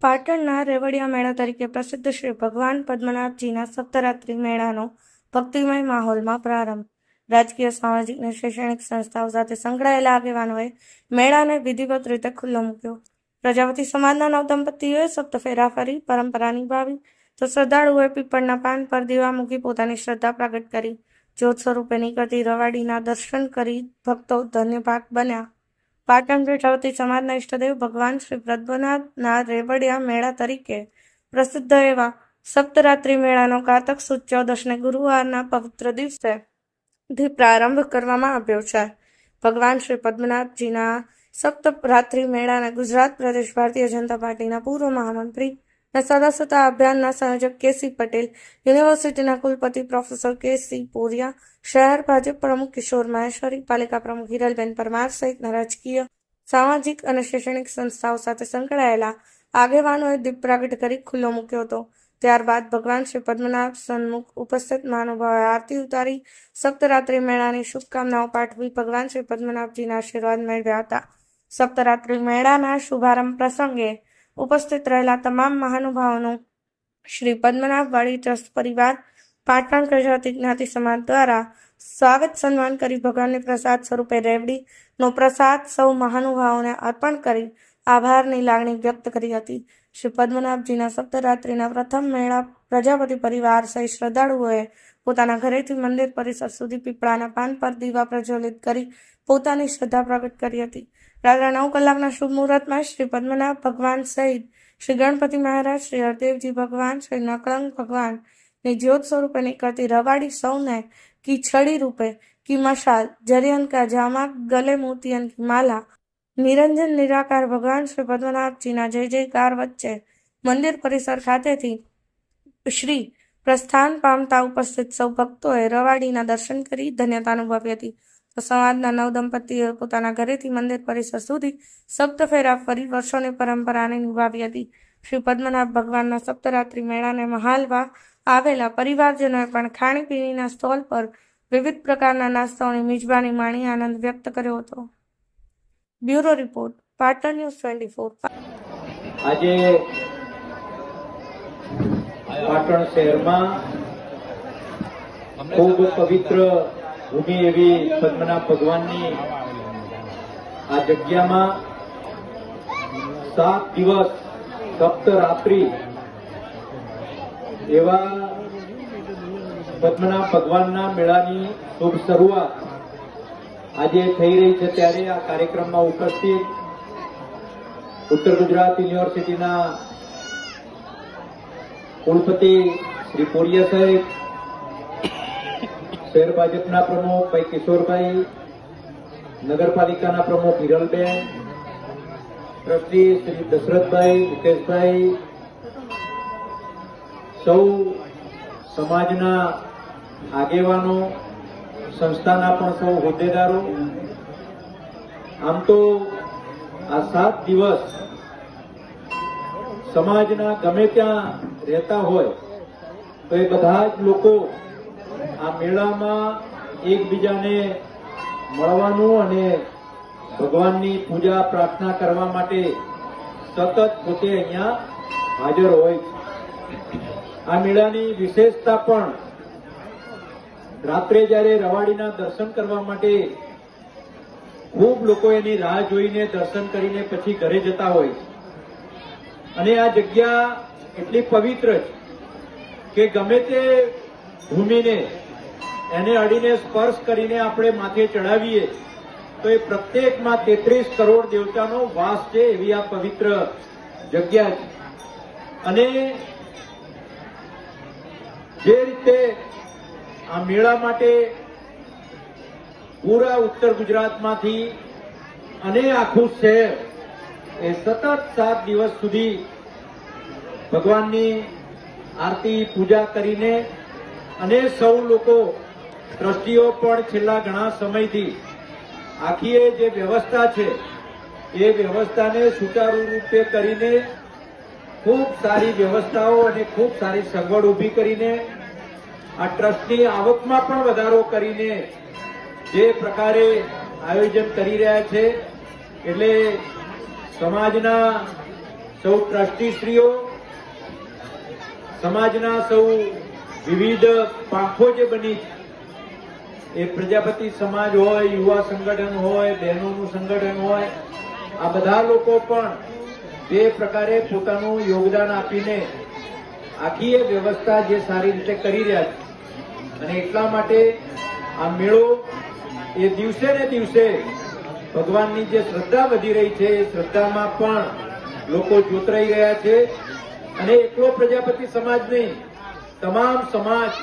પાટણના રેવડિયા મેળા તરીકે પ્રસિદ્ધ શ્રી ભગવાન પદ્મનાભજીના સપ્તરાત્રિ મેળાનો ભક્તિમય માહોલમાં પ્રારંભ. રાજકીય, સામાજિક અને શૈક્ષણિક સંસ્થાઓ સાથે સંકળાયેલા આગેવાનોએ મેળાને વિધિવત રીતે ખુલ્લો મૂક્યો. પ્રજાપતિ સમાજના નવદંપતીઓએ સપ્તફેરા ફરી પરંપરા નિભાવી તો શ્રદ્ધાળુઓએ પીપળના પાન પર દીવા મૂકી પોતાની શ્રદ્ધા પ્રગટ કરી. જ્યોત સ્વરૂપે નીકળતી રવાડીના દર્શન કરી ભક્તો ધન્યભાગ બન્યા. પાટણ પ્રજાપતિ સમાજના ઇષ્ટદેવ ભગવાન શ્રી પદ્મનાભના રેવડિયા મેળા તરીકે પ્રસિદ્ધ એવા સપ્તરાત્રિ મેળાનો કારતક સુદ 14ને ગુરુવારના પવિત્ર દિવસેથી પ્રારંભ કરવામાં આવ્યો છે. ભગવાન શ્રી પદ્મનાભજીના સપ્તરાત્રિ મેળાને ગુજરાત પ્રદેશ ભારતીય જનતા પાર્ટીના પૂર્વ મહામંત્રી અને સદસ્યતા અભિયાનના સંયોજક કેસી પટેલ, યુનિવર્સિટીના કુલપતિ પ્રોફેસર કેસી પોરિયા, શહેર ભાજપ પ્રમુખ કિશોર મહેશ્વરી, પાલિકા પ્રમુખ હિરલબેન પરમાર સહિતના રાજકીય, સામાજિક અને શૈક્ષણિક સંસ્થાઓ સાથે સંકળાયેલા આગેવાનોએ દીપ પ્રાગટ કરી ખુલ્લો મૂક્યો હતો. ત્યારબાદ ભગવાન શ્રી પદ્મનાભ સન્મુખ ઉપસ્થિત મહાનુભાવોએ આરતી ઉતારી સપ્તરાત્રિ મેળાની શુભકામનાઓ પાઠવી ભગવાન શ્રી પદ્મનાભજીના આશીર્વાદ મેળવ્યા હતા. સપ્તરાત્રિ મેળાના શુભારંભ પ્રસંગે ઉપસ્થિત રહેલા તમામ મહાનુભાવોનું શ્રી પદ્મનાભવાડી ટ્રસ્ટ પરિવાર, પાટણ પ્રજાપતિ જ્ઞાતિ સમાજ દ્વારા સ્વાગત સન્માન કરી ભગવાનની પ્રસાદ સ્વરૂપે રેવડીનો પ્રસાદ સૌ મહાનુભાવોને અર્પણ કરી આભારની લાગણી વ્યક્ત કરી હતી. શ્રી પદ્મનાભજીના સપ્તરાત્રિના પ્રથમ મેળા પ્રજાપતિ પરિવાર સહિત શ્રદ્ધાળુઓએ પોતાના ઘરેથી મંદિર પરિસર સુધી પીપળાના પાન પર દીવા પ્રજ્વલિત કરી પોતાની શ્રદ્ધા પ્રગટ કરી હતી. રાત્રે 9 કલાકના શુભ મુહૂર્તમાં શ્રી પદ્મનાભ ભગવાન સહિત શ્રી ગણપતિ મહારાજ, શ્રી હરદેવજી ભગવાન, શ્રી નકળંગ ભગવાનની જ્યોત સ્વરૂપે નીકળતી રવાડી સૌને કી છડી રૂપે કી મશાલ, જરિયન કા જામા, ગલે મોતિયન કી માલા, નિરંજન નિરાકાર ભગવાન શ્રી પદ્મનાભજીના જય જયકાર વચ્ચે મંદિર પરિસર ખાતેથી શ્રી પ્રસ્થાન પામતા ઉપસ્થિત સૌ ભક્તોએ રવાડીના દર્શન કરી ધન્યતા અનુભવી હતી. તો સમાજના નવદંપતીઓએ પોતાના ઘરેથી મંદિર પરિસર સુધી સપ્તફેરા ફરી વર્ષોની પરંપરાને નિભાવી હતી. શ્રી પદ્મનાભ ભગવાનના સપ્તરાત્રિ મેળાને મહાલવા આવેલા પરિવારજનોએ પણ ખાણીપીણીના સ્ટોલ પર વિવિધ પ્રકારના નાસ્તાઓની મિજબાની માણી આનંદ વ્યક્ત કર્યો હતો. Bureau report, Patan news 24. આજે પાટણ શહેરમાં ખૂબ પવિત્ર ભૂમિ એવી પદ્મનાભ ભગવાનની આ જગ્યામાં 7 દિવસ સપ્તરાત્રિ એવા પદ્મનાભ ભગવાનના મેળાની શુભ શરૂઆત આજે થઈ રહી છે. ત્યારે આ કાર્યક્રમમાં ઉપસ્થિત ઉત્તર ગુજરાત યુનિવર્સિટીના કુલપતિ શ્રી પોરિયા સાહેબ, શહેર ભાજપના પ્રમુખ ભાઈ કિશોરભાઈ, નગરપાલિકાના પ્રમુખ હિરલબેન, ટ્રસ્ટી શ્રી દશરથભાઈ, મુકેશભાઈ, સૌ સમાજના આગેવાનો, સંસ્થાના પણ સૌ હોદ્દેદારો, આમ તો આ 7 દિવસ સમાજના ગમે ત્યાં રહેતા હોય તો એ બધા જ લોકો આ મેળામાં એકબીજાને મળવાનું અને ભગવાનની પૂજા પ્રાર્થના કરવા માટે સતત પોતે અહીંયા હાજર હોય છે. આ મેળાની વિશેષતા પણ રાત્રે જ્યારે રવાડીના દર્શન કરવા માટે ખૂબ લોકો એની રાહ જોઈને દર્શન કરીને પછી ઘરે જતા હોય છે. અને આ જગ્યા એટલી પવિત્ર છે કે ગમે તે ભૂમિને એને અડીને સ્પર્શ કરીને આપણે માથે ચડાવીએ તો એ પ્રત્યેકમાં 33 કરોડ દેવતાનો વાસ છે એવી આ પવિત્ર જગ્યા છે. અને જે રીતે આ મેળા માટે પૂરા ઉત્તર ગુજરાતમાંથી અને આખું શહેર એ સતત 7 દિવસ સુધી ભગવાનની આરતી પૂજા કરીને અને સૌ લોકો ટ્રસ્ટીઓ પણ છેલ્લા ઘણા સમયથી આખી એ જે વ્યવસ્થા છે એ વ્યવસ્થાને સુચારુ રૂપે કરીને ખૂબ સારી વ્યવસ્થાઓ અને ખૂબ સારી સગવડ ઊભી કરીને આ ટ્રસ્ટની આવકમાં પણ વધારો કરીને જે પ્રકારે આયોજન કરી રહ્યા છે એટલે સમાજના સૌ ટ્રસ્ટીશ્રીઓ, સમાજના સૌ વિવિધ પાંખો જે બની છે, એ પ્રજાપતિ સમાજ હોય, યુવા સંગઠન હોય, બહેનોનું સંગઠન હોય, આ બધા લોકો પણ તે પ્રકારે પોતાનું યોગદાન આપીને આખી એ વ્યવસ્થા જે સારી રીતે કરી રહ્યા છે. અને એટલા માટે આ મેળો એ દિવસે ને દિવસે ભગવાનની જે શ્રદ્ધા વધી રહી છે, એ શ્રદ્ધામાં પણ લોકો જોતરાઈ રહ્યા છે. અને એકલો પ્રજાપતિ સમાજ નહીં, તમામ સમાજ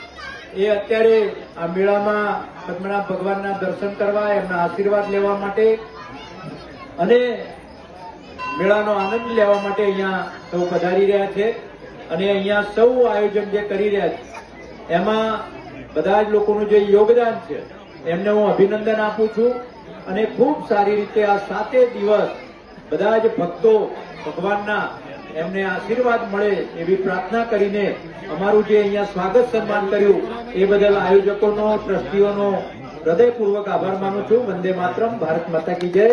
એ અત્યારે આ મેળામાં પદ્મનાભ ભગવાનના દર્શન કરવા, એમના આશીર્વાદ લેવા માટે અને મેળાનો આનંદ લેવા માટે અહીંયા સૌ પધારી રહ્યા છે. અને અહીંયા સૌ આયોજન જે કરી રહ્યા છે, એમાં બધા જ લોકોનું જે યોગદાન છે, એમને હું અભિનંદન આપું છું. અને ખૂબ સારી રીતે આ 7 દિવસ બધા જ ભક્તો ભગવાનના એમને આશીર્વાદ મળે એવી પ્રાર્થના કરીને અમારું જે અહીંયા સ્વાગત સન્માન કર્યું એ બદલ આયોજકોનો, ટ્રસ્ટીઓનો હૃદયપૂર્વક આભાર માનું છું. વંદે માતરમ. ભારત માતા કી જય.